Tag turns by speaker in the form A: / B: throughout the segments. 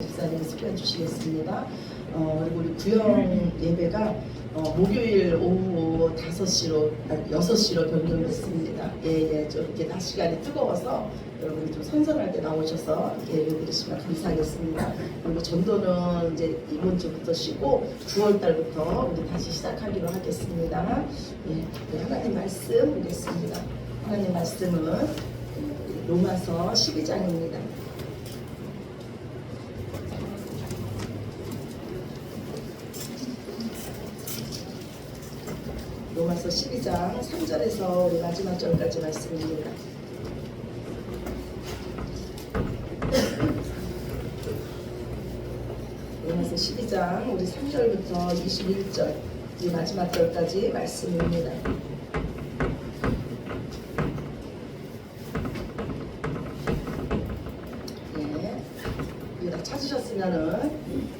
A: 집사님이 소개해 주시겠습니다. 그리고 우리 구영 예배가 목요일 오후 5시로, 6시로 변경됐습니다. 저렇게 낮 시간이 뜨거워서 여러분이 좀 선선할 때 나오셔서 예배 드리시면 감사하겠습니다. 그리고 전도는 이제 이번 주부터 쉬고 9월 달부터 우리 다시 시작하기로 하겠습니다. 하나님 말씀 보겠습니다. 하나님 말씀은 로마서 12장입니다. 로마서 12장 3절에서 우리 마지막 절까지 말씀입니다. 로마서 12장 우리 3절부터 21절 이 마지막 절까지 말씀입니다. 찾으셨으면은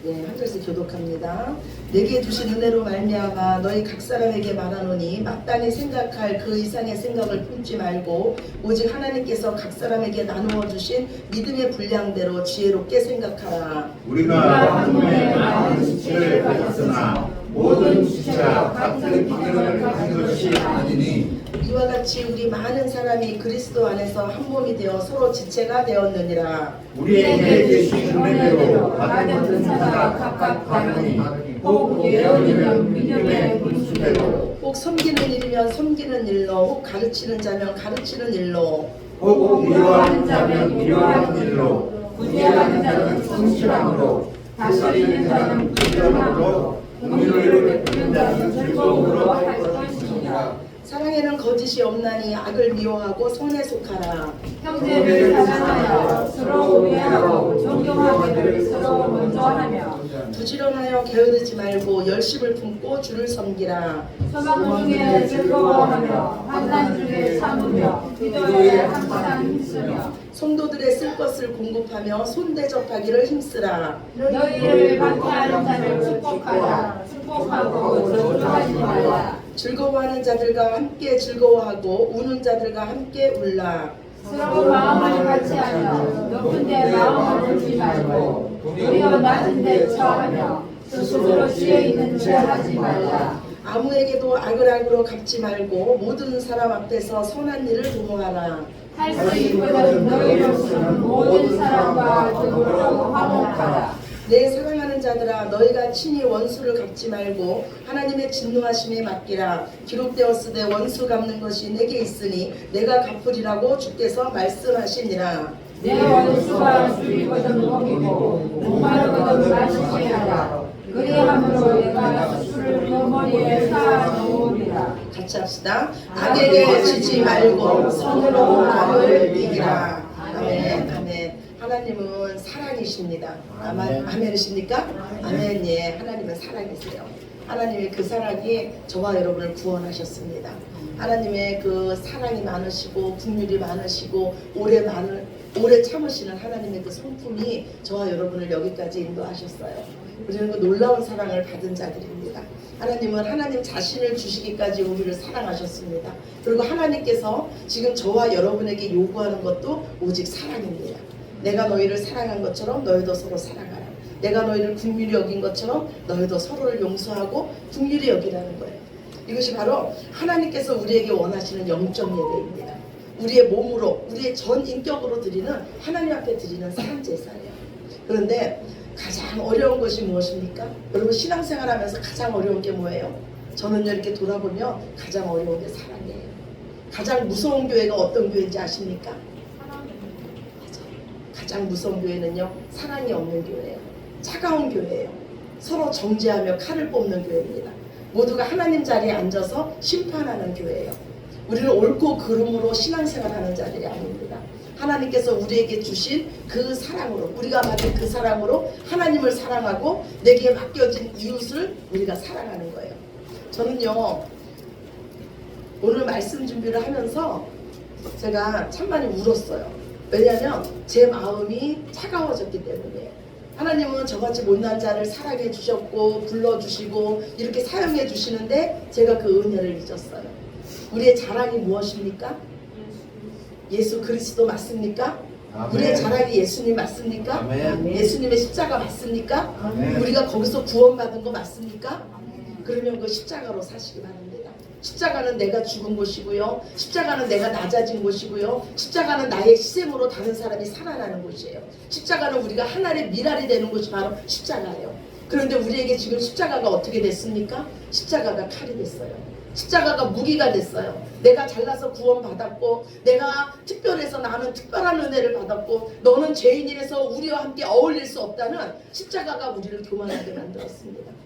A: 한 절씩 교독합니다. 내게 주신 은혜로 말미암아 너희 각 사람에게 말하노니 마땅히 생각할 그 이상의 생각을 품지 말고 오직 하나님께서 각 사람에게 나누어 주신 믿음의 분량대로 지혜롭게 생각하라.
B: 우리가 한 몸에 많은 지체를 가졌으나 모든 지체가 같은 기능을 가진 것이 아니니
A: 이와 같이 우리 많은 사람이 그리스도 안에서 한 몸이 되어 서로 지체가 되었느니라.
B: 우리에게 계신 은혜대로 받은 모든 자가 각각 다르니 혹 예언이면 믿음의 분수대로
A: 혹 섬기는 일이면 섬기는 일로 혹 가르치는 자면 가르치는 일로
B: 혹 위로하는 자면 위로하는 일로 구제하는 자는 성실함으로 다스리는 자는 부지런함으로 공의를 베푸는 자는 즐거움으로 할 것이니라.
A: 사랑에는 거짓이 없나니 악을 미워하고 선에 속하라.
C: 형제를 사랑하여 서로 우애하고 존경하기를 서로 먼저 하며
A: 부지런하여 게으르지 말고 열심을 품고 주를 섬기라.
C: 소망 중에 즐거워하며 환난 중에 참으며 기도에 항상 힘쓰며
A: 성도들의 쓸 것을 공급하며 손대접하기를 힘쓰라.
C: 너희를 박해하는 자를 축복하라. 축복하고 저주하지 말라.
A: 즐거워하는 자들과 함께 즐거워하고 우는 자들과 함께 울라.
C: 서로 마음을 같이하며 높은 데 마음을 두지 말고 도리어 낮은 데 처하며 스스로 지혜 있는 채 하지 말라.
A: 아무에게도 악을 악으로 갚지 말고 모든 사람 앞에서 선한 일을 도모하라.
C: 할 수 있거든 너희로서는 모든 사람과 더불어 화목하라.
A: 내 사랑하는 자들아 너희가 친히 원수를 갚지 말고 하나님의 진노하심에 맡기라. 기록되었으되 원수 갚는 것이 내게 있으니 내가 갚으리라고 주께서 말씀하시니라.
C: 내 원수가 줄이거든 먹이고 목마르거든 마시게 하라. 그리함으로 내가 스스로를 너 머리에 쌓아 놓으리라.
A: 같이 합시다. 악에게 지지 말고 선으로 악을 이기라. 아멘. 아멘. 하나님은 사랑이십니다. 아멘이십니까? 아멘. 예, 하나님은 사랑이세요. 하나님의 그 사랑이 저와 여러분을 구원하셨습니다. 하나님의 그 사랑이 많으시고 긍휼이 많으시고 오래 참으시는 하나님의 그 성품이 저와 여러분을 여기까지 인도하셨어요. 우리는 그 놀라운 사랑을 받은 자들입니다. 하나님은 하나님 자신을 주시기까지 우리를 사랑하셨습니다. 그리고 하나님께서 지금 저와 여러분에게 요구하는 것도 오직 사랑입니다. 내가 너희를 사랑한 것처럼 너희도 서로 사랑하라. 내가 너희를 긍휼히 여긴 것처럼 너희도 서로를 용서하고 긍휼히 여기라는 거예요. 이것이 바로 하나님께서 우리에게 원하시는 영적 예배입니다. 우리의 몸으로, 우리의 전 인격으로 드리는, 하나님 앞에 드리는 사랑제사예요. 그런데 가장 어려운 것이 무엇입니까? 여러분 신앙생활 하면서 가장 어려운 게 뭐예요? 저는요 이렇게 돌아보면 가장 어려운 게 사랑이에요. 가장 무서운 교회가 어떤 교회인지 아십니까? 가장 무서운 교회는요 사랑이 없는 교회예요. 차가운 교회예요. 서로 정죄하며 칼을 뽑는 교회입니다. 모두가 하나님 자리에 앉아서 심판하는 교회예요. 우리는 옳고 그름으로 신앙생활하는 자들이 아닙니다. 하나님께서 우리에게 주신 그 사랑으로, 우리가 받은 그 사랑으로 하나님을 사랑하고 내게 맡겨진 이웃을 우리가 사랑하는 거예요. 저는요 오늘 말씀 준비를 하면서 제가 참 많이 울었어요. 왜냐하면 제 마음이 차가워졌기 때문이에요. 하나님은 저같이 못난 자를 사랑해 주셨고 불러주시고 이렇게 사용해 주시는데 제가 그 은혜를 잊었어요. 우리의 자랑이 무엇입니까? 예수 그리스도 맞습니까?
B: 아멘.
A: 우리의 자랑이 예수님 맞습니까?
B: 아멘.
A: 예수님의 십자가 맞습니까?
B: 아멘.
A: 우리가 거기서 구원받은 거 맞습니까? 그러면 그 십자가로 사시기 바랍니다. 십자가는 내가 죽은 곳이고요. 십자가는 내가 낮아진 곳이고요. 십자가는 나의 희생으로 다른 사람이 살아나는 곳이에요. 십자가는 우리가 하나의 미랄이 되는 곳이 바로 십자가예요. 그런데 우리에게 지금 십자가가 어떻게 됐습니까? 십자가가 칼이 됐어요. 십자가가 무기가 됐어요. 내가 잘나서 구원받았고, 내가 특별해서 나는 특별한 은혜를 받았고, 너는 죄인이라서 우리와 함께 어울릴 수 없다는 십자가가 우리를 교만하게 만들었습니다.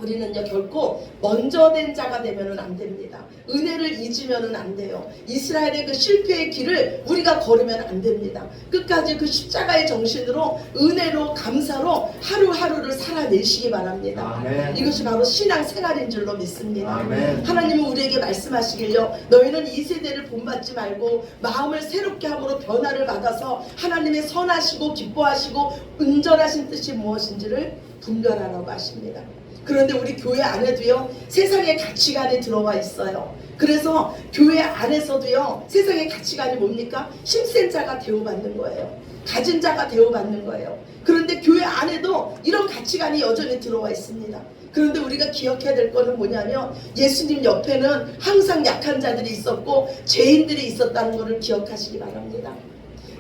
A: 우리는요 결코 먼저 된 자가 되면은 안 됩니다. 은혜를 잊으면은 안 돼요. 이스라엘의 그 실패의 길을 우리가 걸으면 안 됩니다. 끝까지 그 십자가의 정신으로 은혜로 감사로 하루하루를 살아내시기 바랍니다.
B: 아멘.
A: 이것이 바로 신앙 생활인 줄로 믿습니다.
B: 아멘.
A: 하나님은 우리에게 말씀하시길요, 너희는 이 세대를 본받지 말고 마음을 새롭게 함으로 변화를 받아서 하나님의 선하시고 기뻐하시고 온전하신 뜻이 무엇인지를 분별하라고 하십니다. 그런데 우리 교회 안에도요 세상의 가치관이 들어와 있어요. 그래서 교회 안에서도요 세상의 가치관이 뭡니까? 힘센 자가 대우받는 거예요. 가진 자가 대우받는 거예요. 그런데 교회 안에도 이런 가치관이 여전히 들어와 있습니다. 그런데 우리가 기억해야 될 거는 뭐냐면 예수님 옆에는 항상 약한 자들이 있었고 죄인들이 있었다는 것을 기억하시기 바랍니다.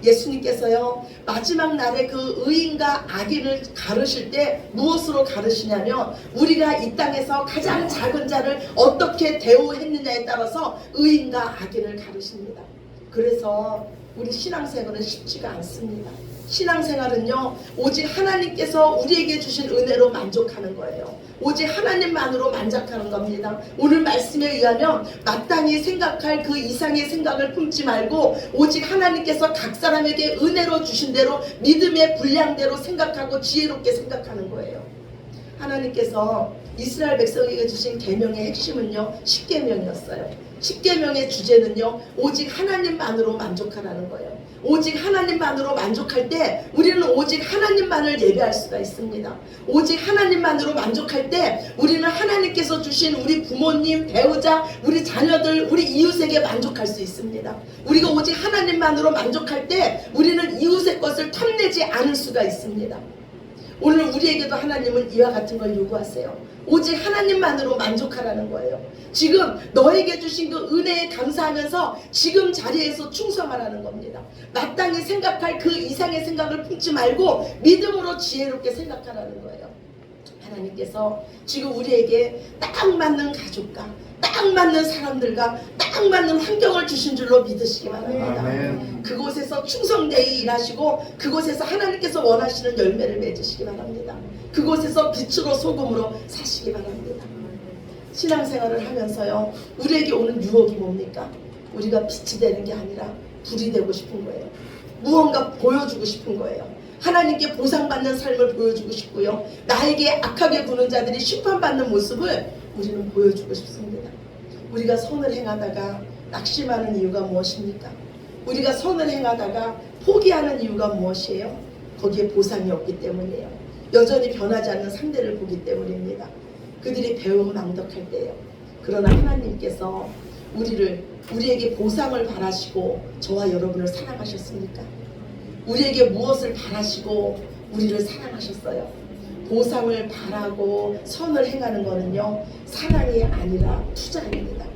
A: 예수님께서요 마지막 날에 그 의인과 악인을 가르실 때 무엇으로 가르시냐면 우리가 이 땅에서 가장 작은 자를 어떻게 대우했느냐에 따라서 의인과 악인을 가르십니다. 그래서 우리 신앙생활은 쉽지가 않습니다. 신앙생활은요 오직 하나님께서 우리에게 주신 은혜로 만족하는 거예요. 오직 하나님만으로 만족하는 겁니다. 오늘 말씀에 의하면 마땅히 생각할 그 이상의 생각을 품지 말고 오직 하나님께서 각 사람에게 은혜로 주신 대로 믿음의 분량대로 생각하고 지혜롭게 생각하는 거예요. 하나님께서 이스라엘 백성에게 주신 계명의 핵심은요 10계명이었어요. 10계명의 주제는요 오직 하나님만으로 만족하라는 거예요. 오직 하나님만으로 만족할 때 우리는 오직 하나님만을 예배할 수가 있습니다. 오직 하나님만으로 만족할 때 우리는 하나님께서 주신 우리 부모님, 배우자, 우리 자녀들, 우리 이웃에게 만족할 수 있습니다. 우리가 오직 하나님만으로 만족할 때 우리는 이웃의 것을 탐내지 않을 수가 있습니다. 오늘 우리에게도 하나님은 이와 같은 걸 요구하세요. 오직 하나님만으로 만족하라는 거예요. 지금 너에게 주신 그 은혜에 감사하면서 지금 자리에서 충성하라는 겁니다. 마땅히 생각할 그 이상의 생각을 품지 말고 믿음으로 지혜롭게 생각하라는 거예요. 하나님께서 지금 우리에게 딱 맞는 가족과 딱 맞는 사람들과 딱 맞는 환경을 주신 줄로 믿으시기 바랍니다.
B: 아멘.
A: 그곳에서 충성되이 일하시고 그곳에서 하나님께서 원하시는 열매를 맺으시기 바랍니다. 그곳에서 빛으로 소금으로 사시기 바랍니다. 신앙생활을 하면서요 우리에게 오는 유혹이 뭡니까? 우리가 빛이 되는 게 아니라 불이 되고 싶은 거예요. 무언가 보여주고 싶은 거예요. 하나님께 보상받는 삶을 보여주고 싶고요. 나에게 악하게 구는 자들이 심판받는 모습을 우리는 보여주고 싶습니다. 우리가 선을 행하다가 낙심하는 이유가 무엇입니까? 우리가 선을 행하다가 포기하는 이유가 무엇이에요? 거기에 보상이 없기 때문이에요. 여전히 변하지 않는 상대를 보기 때문입니다. 그들이 배움은 낭독할 때예요. 그러나 하나님께서 우리에게 보상을 바라시고 저와 여러분을 사랑하셨습니까? 우리에게 무엇을 바라시고 우리를 사랑하셨어요? 보상을 바라고 선을 행하는 것은요 사랑이 아니라 투자입니다.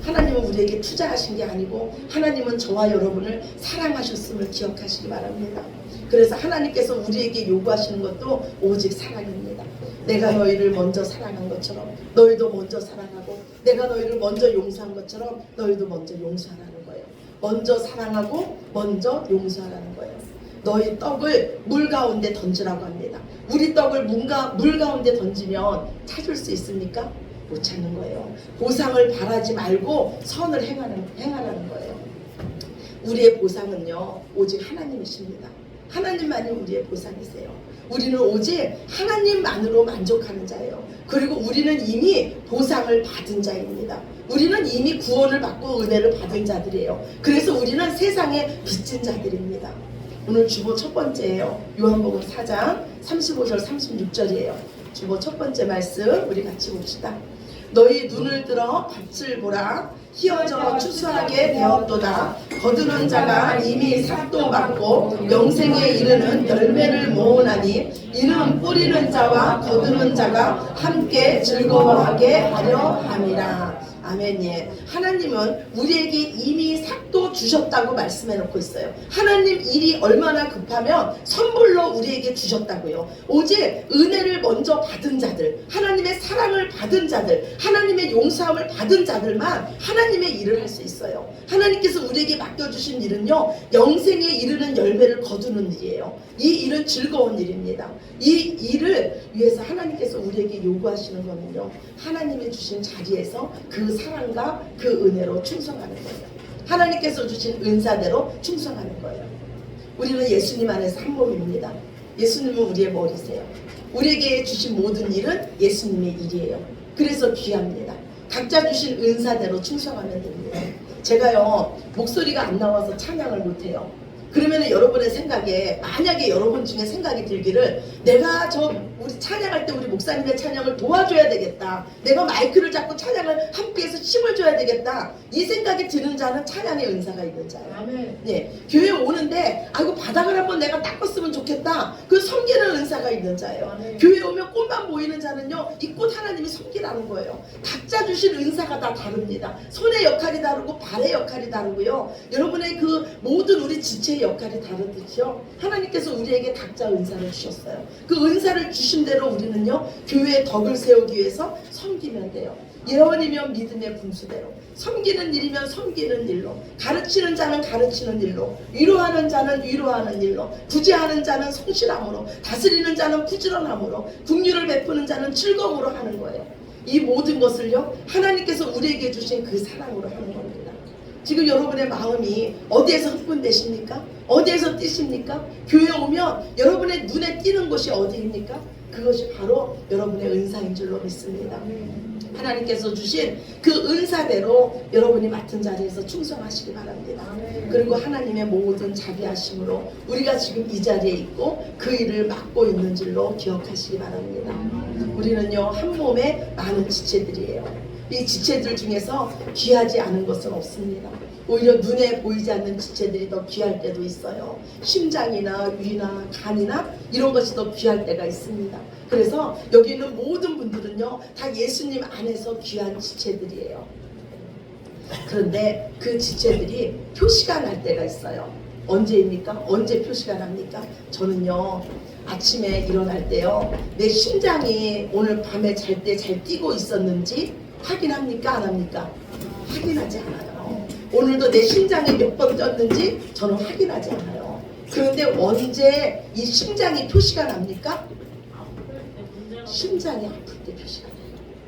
A: 하나님은 우리에게 투자하신 게 아니고 하나님은 저와 여러분을 사랑하셨음을 기억하시기 바랍니다. 그래서 하나님께서 우리에게 요구하시는 것도 오직 사랑입니다. 내가 너희를 먼저 사랑한 것처럼 너희도 먼저 사랑하고 내가 너희를 먼저 용서한 것처럼 너희도 먼저 용서하라는 거예요. 먼저 사랑하고 먼저 용서하라는 거예요. 너희 떡을 물 가운데 던지라고 합니다. 우리 떡을 물 가운데 던지면 찾을 수 있습니까? 못 찾는 거예요. 보상을 바라지 말고 선을 행하라는 거예요. 우리의 보상은요 오직 하나님이십니다. 하나님만이 우리의 보상이세요. 우리는 오직 하나님만으로 만족하는 자예요. 그리고 우리는 이미 보상을 받은 자입니다. 우리는 이미 구원을 받고 은혜를 받은 자들이에요. 그래서 우리는 세상에 빚진 자들입니다. 오늘 주보 첫 번째예요. 요한복음 4장 35절 36절이에요. 주보 첫 번째 말씀 우리 같이 봅시다. 너희 눈을 들어 밭을 보라. 희어져 추수하게 되었도다. 거두는 자가 이미 삭도 받고 영생에 이르는 열매를 모으나니 이는 뿌리는 자와 거두는 자가 함께 즐거워하게 하려 함이라. 아멘. 예. 하나님은 우리에게 이미 삭도 주셨다고 말씀해 놓고 있어요. 하나님 일이 얼마나 급하면 선물로 우리에게 주셨다고요. 오직 은혜를 먼저 받은 자들, 하나님의 사랑을 받은 자들, 하나님의 용서함을 받은 자들만 하나님의 일을 할 수 있어요. 하나님께서 우리에게 맡겨주신 일은요, 영생에 이르는 열매를 거두는 일이에요. 이 일은 즐거운 일입니다. 이 일을 위해서 하나님께서 우리에게 요구하시는 거는요, 하나님이 주신 자리에서 그 사랑과 그 은혜로 충성하는 거예요. 하나님께서 주신 은사대로 충성하는 거예요. 우리는 예수님 안에서 한 몸입니다. 예수님은 우리의 머리세요. 우리에게 주신 모든 일은 예수님의 일이에요. 그래서 귀합니다. 각자 주신 은사대로 충성하면 됩니다. 제가요, 목소리가 안 나와서 찬양을 못해요. 그러면 여러분의 생각에, 만약에 여러분 중에 생각이 들기를, 내가 우리 찬양할 때 우리 목사님의 찬양을 도와줘야 되겠다, 내가 마이크를 잡고 찬양을 함께해서 힘을 줘야 되겠다, 이 생각이 드는 자는 찬양의 은사가 있는 자예요.
C: 아멘.
A: 네, 교회 오는데 아이고 바닥을 한번 내가 닦았으면 좋겠다, 그 섬기는 은사가 있는 자예요.
C: 아멘.
A: 교회 오면 꽃만 보이는 자는요, 이 꽃 하나님이 섬기라는 거예요. 각자 주신 은사가 다 다릅니다. 손의 역할이 다르고 발의 역할이 다르고요, 여러분의 그 모든 우리 지체의 역할이 다르듯이요, 하나님께서 우리에게 각자 은사를 주셨어요. 그 은사를 주신 대로 우리는요, 교회의 덕을 세우기 위해서 섬기면 돼요. 예언이면 믿음의 분수대로, 섬기는 일이면 섬기는 일로, 가르치는 자는 가르치는 일로, 위로하는 자는 위로하는 일로, 구제하는 자는 성실함으로, 다스리는 자는 부지런함으로, 긍휼을 베푸는 자는 즐거움으로 하는 거예요. 이 모든 것을요, 하나님께서 우리에게 주신 그 사랑으로 하는 겁니다. 지금 여러분의 마음이 어디에서 흥분되십니까? 어디에서 뛰십니까? 교회 오면 여러분의 눈에 띄는 곳이 어디입니까? 그것이 바로 여러분의 은사인 줄로 믿습니다. 하나님께서 주신 그 은사대로 여러분이 맡은 자리에서 충성하시기 바랍니다. 그리고 하나님의 모든 자비하심으로 우리가 지금 이 자리에 있고 그 일을 맡고 있는 줄로 기억하시기 바랍니다. 우리는요, 한 몸에 많은 지체들이에요. 이 지체들 중에서 귀하지 않은 것은 없습니다. 오히려 눈에 보이지 않는 지체들이 더 귀할 때도 있어요. 심장이나 위나 간이나 이런 것이 더 귀할 때가 있습니다. 그래서 여기 있는 모든 분들은요, 다 예수님 안에서 귀한 지체들이에요. 그런데 그 지체들이 표시가 날 때가 있어요. 언제입니까? 언제 표시가 납니까? 저는요, 아침에 일어날 때요, 내 심장이 오늘 밤에 잘 때 잘 뛰고 있었는지 확인합니까? 안 합니까? 확인하지 않아요. 오늘도 내 심장이 몇 번 뛰었는지 저는 확인하지 않아요. 그런데 언제 이 심장이 표시가 납니까? 심장이 아플 때 표시가 나요.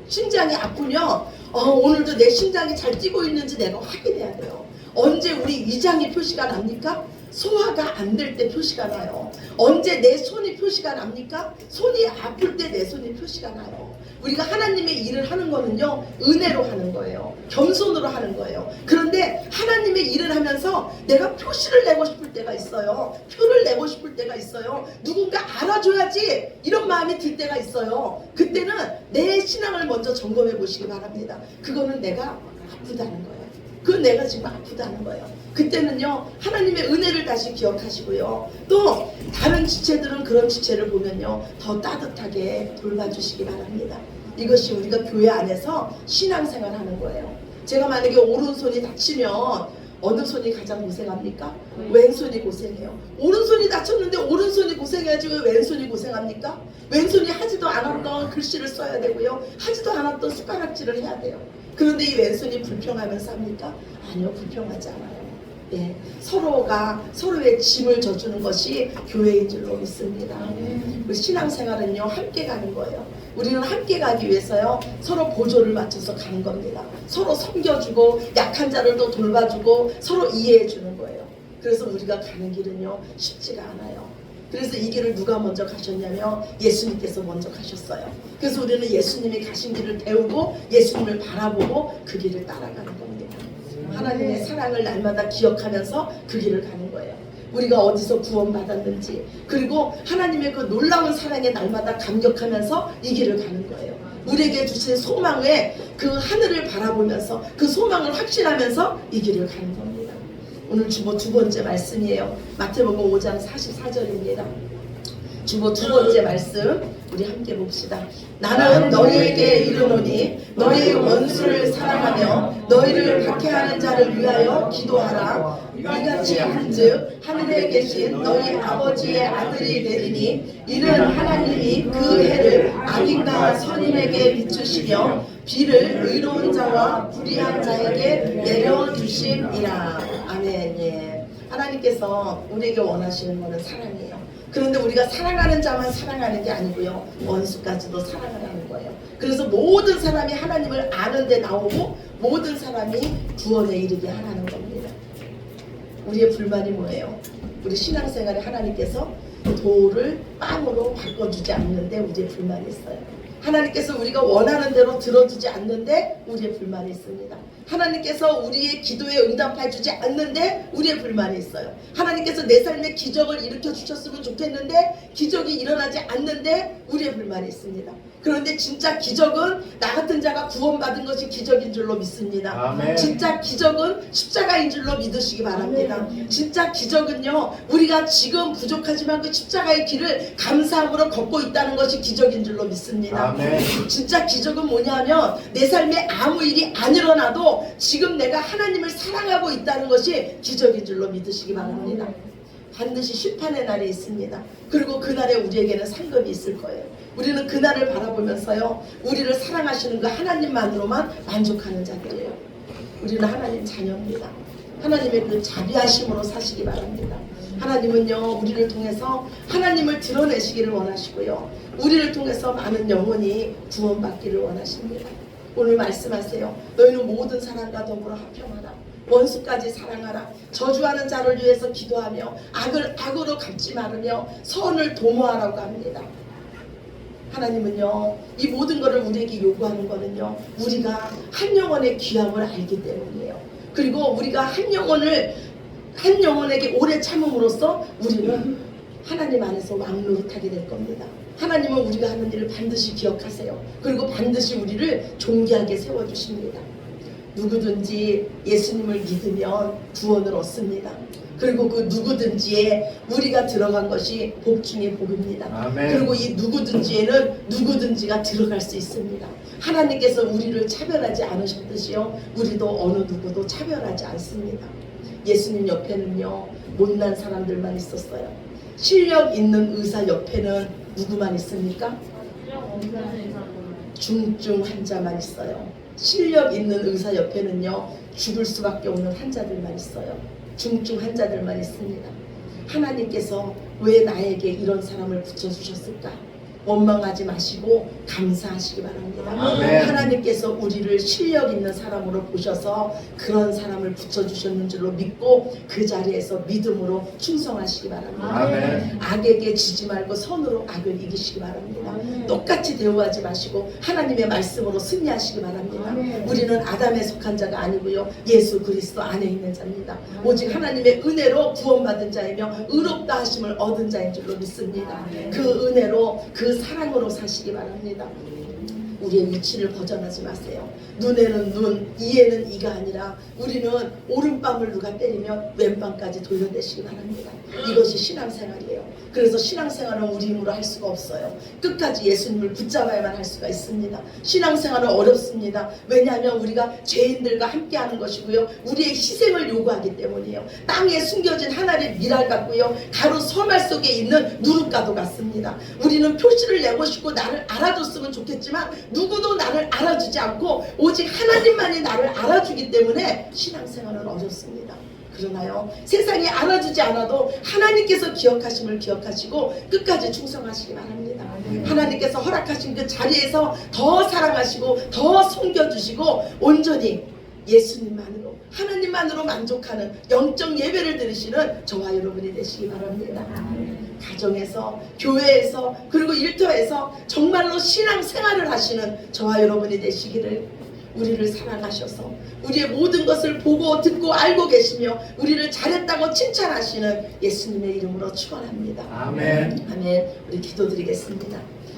A: 심장이 아프면 오늘도 내 심장이 잘 뛰고 있는지 내가 확인해야 돼요. 언제 우리 위장이 표시가 납니까? 소화가 안 될 때 표시가 나요. 언제 내 손이 표시가 납니까? 손이 아플 때 내 손이 표시가 나요. 우리가 하나님의 일을 하는 거는요, 은혜로 하는 거예요. 겸손으로 하는 거예요. 그런데 하나님의 일을 하면서 내가 표시를 내고 싶을 때가 있어요. 표를 내고 싶을 때가 있어요. 누군가 알아줘야지 이런 마음이 들 때가 있어요. 그때는 내 신앙을 먼저 점검해 보시기 바랍니다. 그거는 내가 아프다는 거예요. 그건 내가 지금 아프다는 거예요. 그때는요, 하나님의 은혜를 다시 기억하시고요, 또 다른 지체들은 그런 지체를 보면요, 더 따뜻하게 돌봐주시기 바랍니다. 이것이 우리가 교회 안에서 신앙생활 하는 거예요. 제가 만약에 오른손이 다치면 어느 손이 가장 고생합니까? 왼손이 고생해요. 오른손이 다쳤는데 오른손이 고생해야지 왜 왼손이 고생합니까? 왼손이 하지도 않았던 글씨를 써야 되고요, 하지도 않았던 숟가락질을 해야 돼요. 그런데 이 왼손이 불평하면서 합니까? 아니요, 불평하지 않아요. 예, 서로가 서로의 짐을 져주는 것이 교회인 줄로 믿습니다. 우리 신앙생활은요, 함께 가는 거예요. 우리는 함께 가기 위해서요, 서로 보조를 맞춰서 가는 겁니다. 서로 섬겨주고 약한 자를 또 돌봐주고 서로 이해해 주는 거예요. 그래서 우리가 가는 길은요, 쉽지가 않아요. 그래서 이 길을 누가 먼저 가셨냐면 예수님께서 먼저 가셨어요. 그래서 우리는 예수님이 가신 길을 배우고 예수님을 바라보고 그 길을 따라가는 겁니다. 하나님의 사랑을 날마다 기억하면서 그 길을 가는 거예요. 우리가 어디서 구원받았는지, 그리고 하나님의 그 놀라운 사랑에 날마다 감격하면서 이 길을 가는 거예요. 우리에게 주신 소망에 그 하늘을 바라보면서 그 소망을 확신하면서 이 길을 가는 겁니다. 오늘 주보 두 번째 말씀이에요. 마태복음 5장 44절입니다. 주보 두 번째 말씀 우리 함께 봅시다. 나는 너희에게 이르노니 너희 원수를 사랑하며 너희를 박해하는 자를 위하여 기도하라. 이같이 한즉 하늘에 계신 너희 아버지의 아들이 되리니 이는 하나님이 그 해를 악인과 선인에게 비추시며 비를 의로운 자와 불의한 자에게 내려주심이라. 아멘. 예. 하나님께서 우리에게 원하시는 것은 사랑이에요. 그런데 우리가 사랑하는 자만 사랑하는 게 아니고요, 원수까지도 사랑을 하는 거예요. 그래서 모든 사람이 하나님을 아는 데 나오고 모든 사람이 구원에 이르게 하라는 겁니다. 우리의 불만이 뭐예요? 우리 신앙생활에 하나님께서 돌을 빵으로 바꿔주지 않는데 우리의 불만이 있어요. 하나님께서 우리가 원하는 대로 들어주지 않는데 우리의 불만이 있습니다. 하나님께서 우리의 기도에 응답해 주지 않는데 우리의 불만이 있어요. 하나님께서 내 삶에 기적을 일으켜 주셨으면 좋겠는데 기적이 일어나지 않는데 우리의 불만이 있습니다. 그런데 진짜 기적은 나 같은 자가 구원받은 것이 기적인 줄로 믿습니다.
B: 아멘.
A: 진짜 기적은 십자가인 줄로 믿으시기 바랍니다. 진짜 기적은요, 우리가 지금 부족하지만 그 십자가의 길을 감사함으로 걷고 있다는 것이 기적인 줄로 믿습니다.
B: 아멘.
A: 진짜 기적은 뭐냐면 내 삶에 아무 일이 안 일어나도 지금 내가 하나님을 사랑하고 있다는 것이 기적인 줄로 믿으시기 바랍니다. 반드시 심판의 날이 있습니다. 그리고 그날에 우리에게는 상급이 있을 거예요. 우리는 그날을 바라보면서요, 우리를 사랑하시는 그 하나님만으로만 만족하는 자들이에요. 우리는 하나님 자녀입니다. 하나님의 그 자비하심으로 사시기 바랍니다. 하나님은요, 우리를 통해서 하나님을 드러내시기를 원하시고요, 우리를 통해서 많은 영혼이 구원받기를 원하십니다. 오늘 말씀하세요. 너희는 모든 사람과 더불어 화평하라. 원수까지 사랑하라. 저주하는 자를 위해서 기도하며 악을 악으로 갚지 말으며 선을 도모하라고 합니다. 하나님은요, 이 모든 것을 우리에게 요구하는 것은요, 우리가 한 영혼의 귀함을 알기 때문이에요. 그리고 우리가 한 영혼에게 오래 참음으로써 우리는 하나님 안에서 왕노릇하게 될 겁니다. 하나님은 우리가 하는 일을 반드시 기억하세요. 그리고 반드시 우리를 존귀하게 세워주십니다. 누구든지 예수님을 믿으면 구원을 얻습니다. 그리고 그 누구든지에 우리가 들어간 것이 복 중에 복입니다.
B: 아멘.
A: 그리고 이 누구든지에는 누구든지가 들어갈 수 있습니다. 하나님께서 우리를 차별하지 않으셨듯이요, 우리도 어느 누구도 차별하지 않습니다. 예수님 옆에는요, 못난 사람들만 있었어요. 실력 있는 의사 옆에는 누구만 있습니까? 중증 환자만 있어요. 실력 있는 의사 옆에는요, 죽을 수밖에 없는 환자들만 있어요. 중증 환자들만 있습니다. 하나님께서 왜 나에게 이런 사람을 붙여주셨을까? 원망하지 마시고 감사하시기 바랍니다.
B: 아멘.
A: 하나님께서 우리를 실력 있는 사람으로 보셔서 그런 사람을 붙여주셨는 줄로 믿고 그 자리에서 믿음으로 충성하시기 바랍니다.
B: 아멘.
A: 악에게 지지 말고 선으로 악을 이기시기 바랍니다. 똑같이 대우하지 마시고 하나님의 말씀으로 승리하시기 바랍니다. 우리는 아담에 속한 자가 아니고요, 예수 그리스도 안에 있는 자입니다. 오직 하나님의 은혜로 구원받은 자이며 의롭다 하심을 얻은 자인 줄로 믿습니다. 그 은혜로 그 사랑으로 사시기 바랍니다. 우리의 위치를 벗어나지 마세요. 눈에는 눈, 이에는 이가 아니라 우리는 오른밤을 누가 때리면 왼밤까지 돌려내시기 바랍니다. 이것이 신앙생활이에요. 그래서 신앙생활은 우리 힘으로 할 수가 없어요. 끝까지 예수님을 붙잡아야만 할 수가 있습니다. 신앙생활은 어렵습니다. 왜냐하면 우리가 죄인들과 함께하는 것이고요, 우리의 희생을 요구하기 때문이에요. 땅에 숨겨진 하나의 미랄 같고요, 가로 서말 속에 있는 누룩가도 같습니다. 우리는 표시를 내고 싶고 나를 알아줬으면 좋겠지만 누구도 나를 알아주지 않고 오직 하나님만이 나를 알아주기 때문에 신앙생활은 어렵습니다. 그러나요, 세상이 알아주지 않아도 하나님께서 기억하심을 기억하시고 끝까지 충성하시기 바랍니다. 하나님께서 허락하신 그 자리에서 더 사랑하시고 더 섬겨주시고 온전히 예수님만으로, 하나님만으로 만족하는 영적 예배를 드리시는 저와 여러분이 되시기 바랍니다. 가정에서, 교회에서, 그리고 일터에서 정말로 신앙생활을 하시는 저와 여러분이 되시기를, 우리를 사랑하셔서 우리의 모든 것을 보고 듣고 알고 계시며 우리를 잘했다고 칭찬하시는 예수님의 이름으로 축원합니다.
B: 아멘.
A: 아멘. 우리 기도드리겠습니다.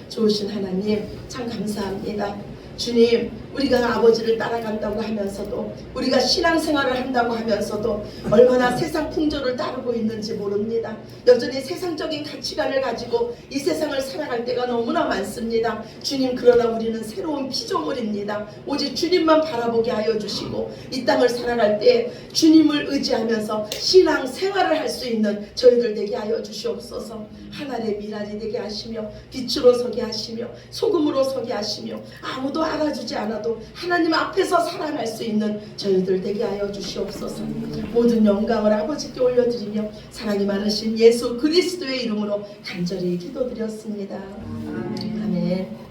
A: 좋으신 하나님 참 감사합니다. 주님, 우리가 아버지를 따라간다고 하면서도, 우리가 신앙생활을 한다고 하면서도 얼마나 세상 풍조를 따르고 있는지 모릅니다. 여전히 세상적인 가치관을 가지고 이 세상을 살아갈 때가 너무나 많습니다. 주님, 그러나 우리는 새로운 피조물입니다. 오직 주님만 바라보게 하여 주시고 이 땅을 살아갈 때 주님을 의지하면서 신앙생활을 할 수 있는 저희들 되게 하여 주시옵소서. 하늘의 미랄이 되게 하시며 빛으로 서게 하시며 소금으로 서게 하시며 아무도 알아주지 않아도 하나님 앞에서 살아날 수 있는 저희들 되게 하여 주시옵소서. 모든 영광을 아버지께 올려드리며 사랑이 많으신 예수 그리스도의 이름으로 간절히 기도드렸습니다. 아멘.